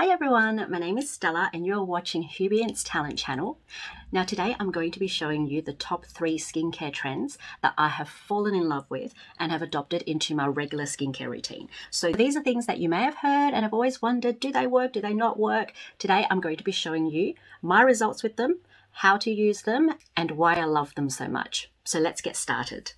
Hi everyone, my name is Stella and you're watching Hubient's Talent channel. Now today I'm going to be showing you the top 3 skincare trends that I have fallen in love with and have adopted into my regular skincare routine. So these are things that you may have heard and have always wondered, do they work, do they not work? Today I'm going to be showing you my results with them, how to use them, and why I love them so much. So let's get started.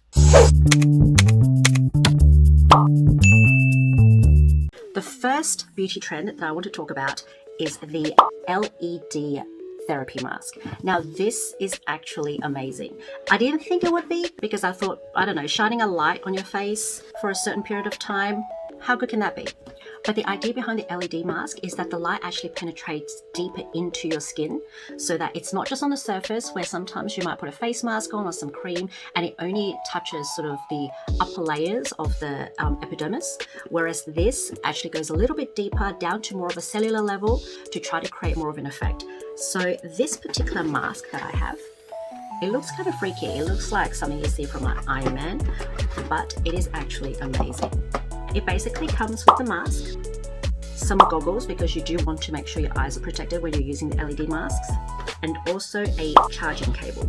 The first beauty trend that I want to talk about is the LED therapy mask. Now this is actually amazing. I didn't think it would be because I thought, I don't know, shining a light on your face for a certain period of time, how good can that be? But the idea behind the LED mask is that the light actually penetrates deeper into your skin so that it's not just on the surface where sometimes you might put a face mask on or some cream and it only touches sort of the upper layers of the epidermis, whereas this actually goes a little bit deeper down to more of a cellular level to try to create more of an effect. So this particular mask that I have, it looks kind of freaky. It looks like something you see from like Iron Man, but it is actually amazing. It basically comes with the mask, some goggles because you do want to make sure your eyes are protected when you're using the LED masks, and also a charging cable.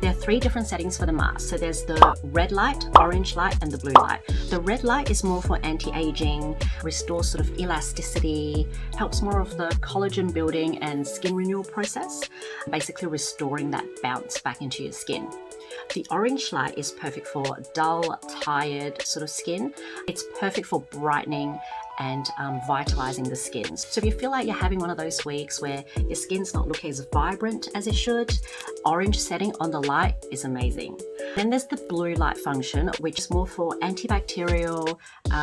There are 3 different settings for the mask. So there's the red light, orange light, and the blue light. The red light is more for anti-aging, restores sort of elasticity, helps more of the collagen building and skin renewal process, basically restoring that bounce back into your skin. The orange light is perfect for dull, tired sort of skin. It's perfect for brightening and vitalizing the skin. So if you feel like you're having one of those weeks where your skin's not looking as vibrant as it should, orange setting on the light is amazing. Then there's the blue light function, which is more for antibacterial,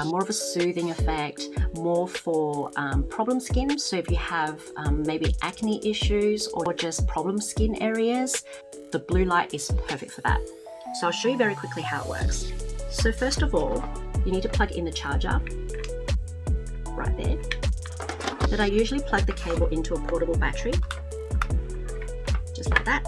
more of a soothing effect, more for problem skin. So if you have maybe acne issues or just problem skin areas, the blue light is perfect for that. So I'll show you very quickly how it works. So first of all, you need to plug in the charger right there. Then I usually plug the cable into a portable battery, just like that.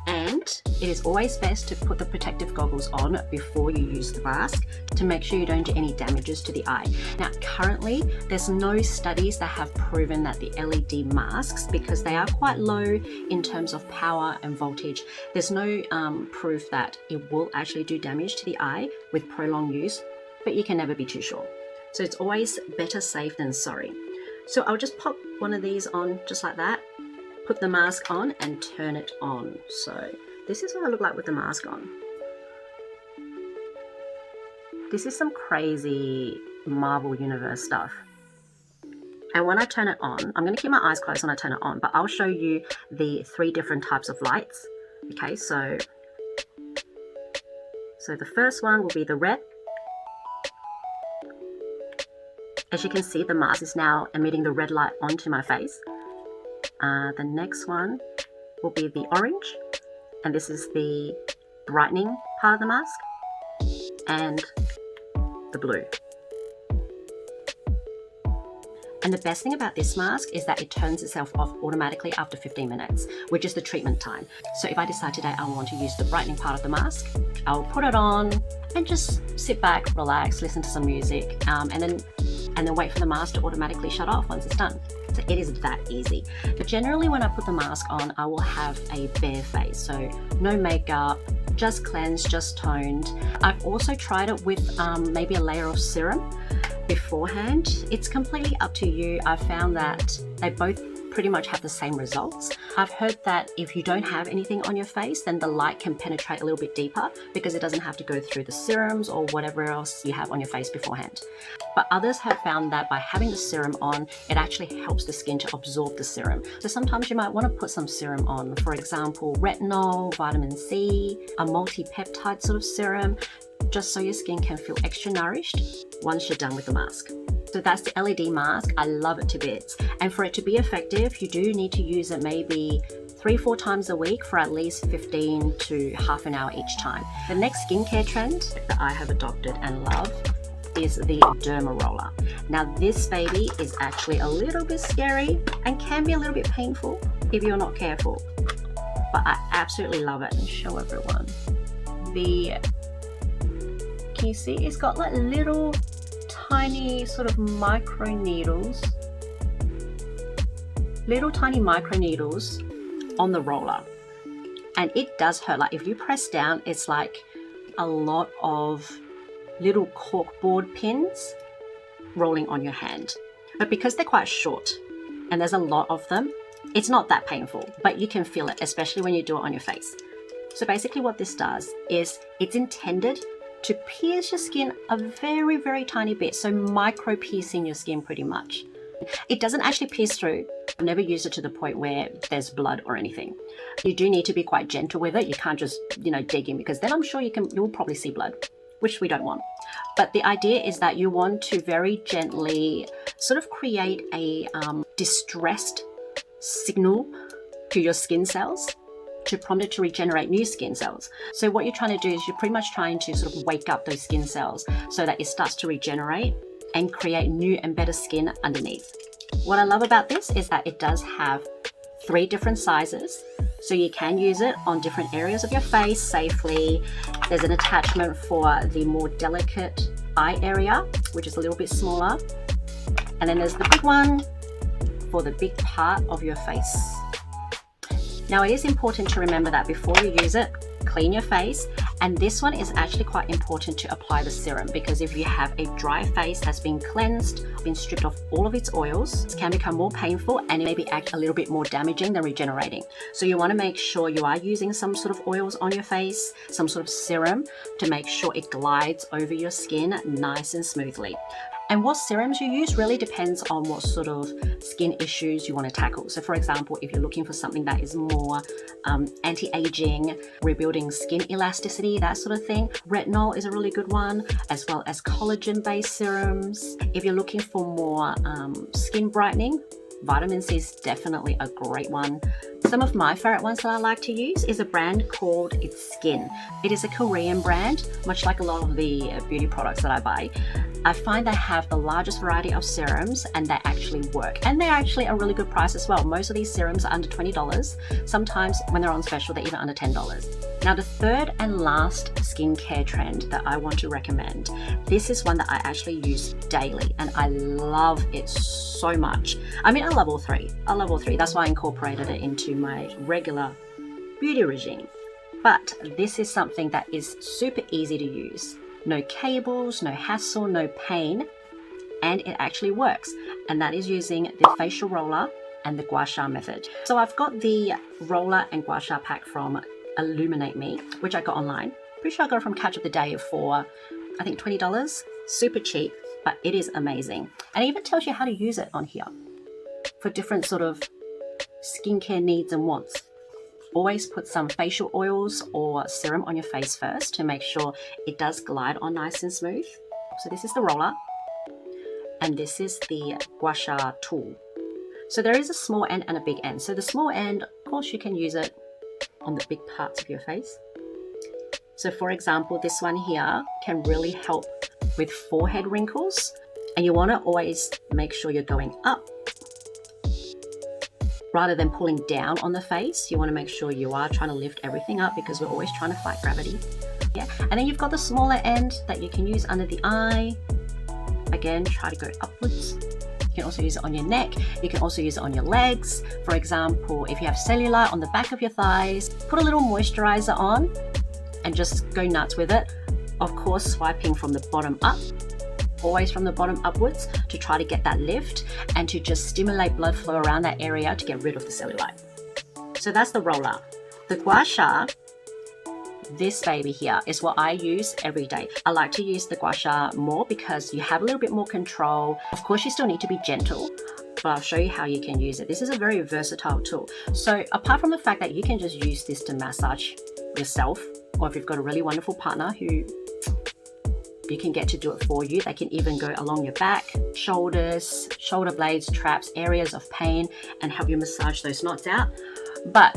And it is always best to put the protective goggles on before you use the mask to make sure you don't do any damages to the eye. Now currently there's no studies that have proven that the LED masks, because they are quite low in terms of power and voltage, there's no proof that it will actually do damage to the eye with prolonged use, but you can never be too sure. So it's always better safe than sorry. So I'll just pop one of these on just like that, put the mask on and turn it on. So this is what I look like with the mask on. This is some crazy Marvel Universe stuff. And when I turn it on, I'm going to keep my eyes closed when I turn it on, but I'll show you the 3 different types of lights. Okay, so the first one will be the red. As you can see, the mask is now emitting the red light onto my face. The next one will be the orange, and this is the brightening part of the mask, and the blue. And the best thing about this mask is that it turns itself off automatically after 15 minutes, which is the treatment time. So if I decide today I want to use the brightening part of the mask, I'll put it on and just sit back, relax, listen to some music, and then wait for the mask to automatically shut off once it's done. So it is that easy. But generally when I put the mask on, I will have a bare face. So no makeup, just cleansed, just toned. I've also tried it with maybe a layer of serum beforehand. It's completely up to you. I've found that they both pretty much have the same results. I've heard that if you don't have anything on your face, then the light can penetrate a little bit deeper because it doesn't have to go through the serums or whatever else you have on your face beforehand. But others have found that by having the serum on, it actually helps the skin to absorb the serum. So sometimes you might want to put some serum on, for example, retinol, vitamin C, a multi-peptide sort of serum, just so your skin can feel extra nourished once you're done with the mask. So that's the LED mask. I love it to bits. And for it to be effective, you do need to use it maybe 3-4 times a week for at least 15 to half an hour each time. The next skincare trend that I have adopted and love is the Derma Roller. Now this baby is actually a little bit scary and can be a little bit painful if you're not careful. But I absolutely love it. And show everyone. Can you see? It's got like little tiny sort of micro needles little tiny micro needles on the roller. And it does hurt. Like if you press down, it's like a lot of little corkboard pins rolling on your hand. But because they're quite short and there's a lot of them, it's not that painful, but you can feel it, especially when you do it on your face. So basically what this does is it's intended to pierce your skin a very, very tiny bit. So micro piercing your skin pretty much. It doesn't actually pierce through. I've never used it to the point where there's blood or anything. You do need to be quite gentle with it. You can't just, dig in, because then I'm sure you'll probably see blood, which we don't want. But the idea is that you want to very gently sort of create a distressed signal to your skin cells to prompt it to regenerate new skin cells. So what you're trying to do is you're pretty much trying to sort of wake up those skin cells so that it starts to regenerate and create new and better skin underneath. What I love about this is that it does have 3 different sizes, so you can use it on different areas of your face safely. There's an attachment for the more delicate eye area, which is a little bit smaller, and then there's the big one for the big part of your face. Now it is important to remember that before you use it, clean your face. And this one is actually quite important to apply the serum, because if you have a dry face that's been cleansed, been stripped of all of its oils, it can become more painful and it maybe act a little bit more damaging than regenerating. So you want to make sure you are using some sort of oils on your face, some sort of serum, to make sure it glides over your skin nice and smoothly. And what serums you use really depends on what sort of skin issues you want to tackle. So for example, if you're looking for something that is more anti-aging, rebuilding skin elasticity, that sort of thing, retinol is a really good one, as well as collagen-based serums. If you're looking for more skin brightening, vitamin C is definitely a great one. Some of my favorite ones that I like to use is a brand called It's Skin. It is a Korean brand, much like a lot of the beauty products that I buy. I find they have the largest variety of serums and they actually work. And they're actually a really good price as well. Most of these serums are under $20. Sometimes when they're on special, they're even under $10. Now the third and last skincare trend that I want to recommend, this is one that I actually use daily and I love it so much. I mean, I love all three. That's why I incorporated it into my regular beauty regime. But this is something that is super easy to use. No cables, no hassle, no pain, and it actually works. And that is using the facial roller and the gua sha method. So I've got the roller and gua sha pack from Illuminate Me, which I got online. Pretty sure I got it from Catch of the Day for, I think, $20. Super cheap, but it is amazing. And it even tells you how to use it on here for different sort of skincare needs and wants. Always put some facial oils or serum on your face first to make sure it does glide on nice and smooth. So this is the roller and this is the gua sha tool. So there is a small end and a big end. So the small end, of course, you can use it on the big parts of your face. So for example, this one here can really help with forehead wrinkles, and you want to always make sure you're going up rather than pulling down on the face. You want to make sure you are trying to lift everything up because we're always trying to fight gravity. Yeah, and then you've got the smaller end that you can use under the eye. Again, try to go upwards. You can also use it on your neck. You can also use it on your legs. For example, if you have cellulite on the back of your thighs, put a little moisturizer on and just go nuts with it. Of course, swiping from the bottom up, always from the bottom upwards, to try to get that lift and to just stimulate blood flow around that area to get rid of the cellulite. So that's the roller. The gua sha, this baby here, is what I use every day. I like to use the gua sha more because you have a little bit more control. Of course, you still need to be gentle, but I'll show you how you can use it. This is a very versatile tool. So apart from the fact that you can just use this to massage yourself, or if you've got a really wonderful partner who you can get to do it for you, they can even go along your back, shoulders, shoulder blades, traps, areas of pain, and help you massage those knots out. But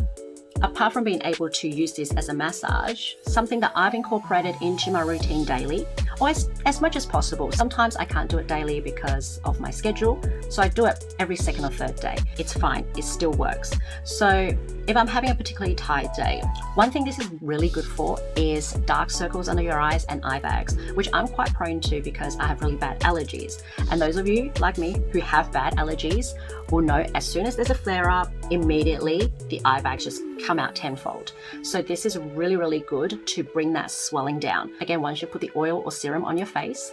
apart from being able to use this as a massage, something that I've incorporated into my routine daily, or as much as possible. Sometimes I can't do it daily because of my schedule, so I do it every second or third day. It's fine, it still works. So if I'm having a particularly tired day, one thing this is really good for is dark circles under your eyes and eye bags, which I'm quite prone to because I have really bad allergies. And those of you like me who have bad allergies will know as soon as there's a flare up, immediately the eye bags just come out tenfold. So this is really, really good to bring that swelling down. Again, once you put the oil or serum on your face,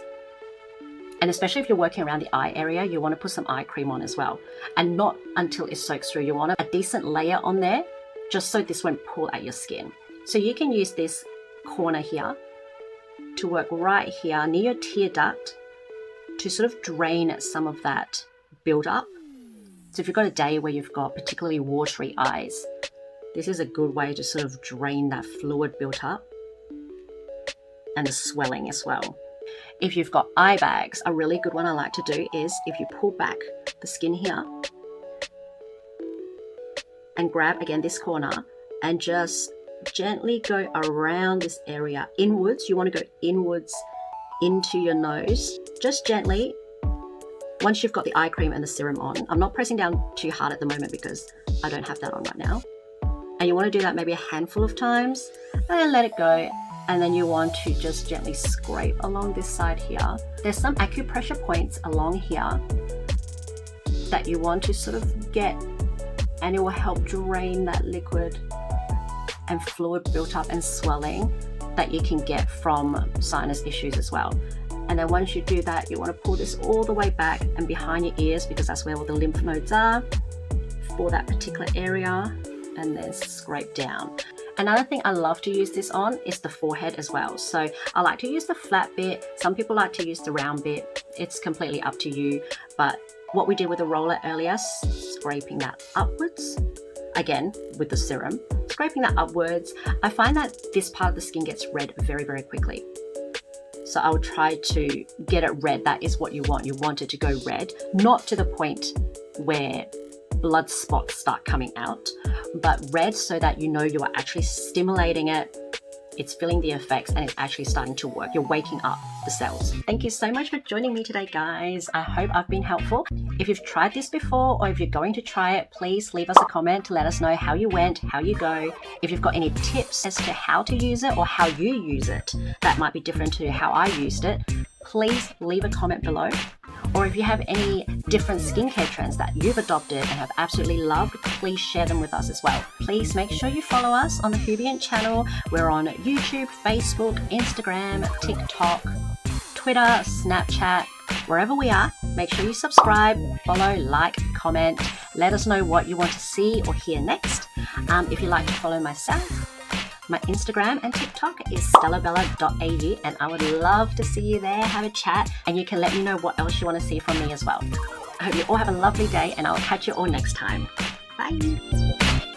and especially if you're working around the eye area, you want to put some eye cream on as well. And not until it soaks through. You want a decent layer on there, just so this won't pull at your skin. So you can use this corner here to work right here near your tear duct to sort of drain some of that build up. So if you've got a day where you've got particularly watery eyes, this is a good way to sort of drain that fluid built up and the swelling as well. If you've got eye bags, a really good one I like to do is if you pull back the skin here and grab again this corner and just gently go around this area inwards. You want to go inwards into your nose, just gently. Once you've got the eye cream and the serum on, I'm not pressing down too hard at the moment because I don't have that on right now. And you want to do that maybe a handful of times and then let it go. And then you want to just gently scrape along this side here. There's some acupressure points along here that you want to sort of get, and it will help drain that liquid and fluid built up and swelling that you can get from sinus issues as well. And then once you do that, you want to pull this all the way back and behind your ears, because that's where all the lymph nodes are for that particular area, and then scrape down. Another thing I love to use this on is the forehead as well. So I like to use the flat bit. Some people like to use the round bit. It's completely up to you. But what we did with the roller earlier, scraping that upwards, again with the serum, scraping that upwards, I find that this part of the skin gets red very, very quickly. So I would try to get it red. That is what you want. You want it to go red, not to the point where blood spots start coming out, but red so that you know you are actually stimulating it, it's feeling the effects, and it's actually starting to work. You're waking up the cells. Thank you so much for joining me today, guys. I hope I've been helpful. If you've tried this before, or if you're going to try it, please leave us a comment to let us know how you went, how you go. If you've got any tips as to how to use it or how you use it that might be different to how I used it, please leave a comment below. Or if you have any different skincare trends that you've adopted and have absolutely loved, please share them with us as well. Please make sure you follow us on the Hubient channel. We're on YouTube, Facebook, Instagram, TikTok, Twitter, Snapchat, wherever we are. Make sure you subscribe, follow, like, comment. Let us know what you want to see or hear next. If you'd like to follow myself, my Instagram and TikTok is stellabella.au, and I would love to see you there, have a chat, and you can let me know what else you want to see from me as well. I hope you all have a lovely day, and I'll catch you all next time. Bye.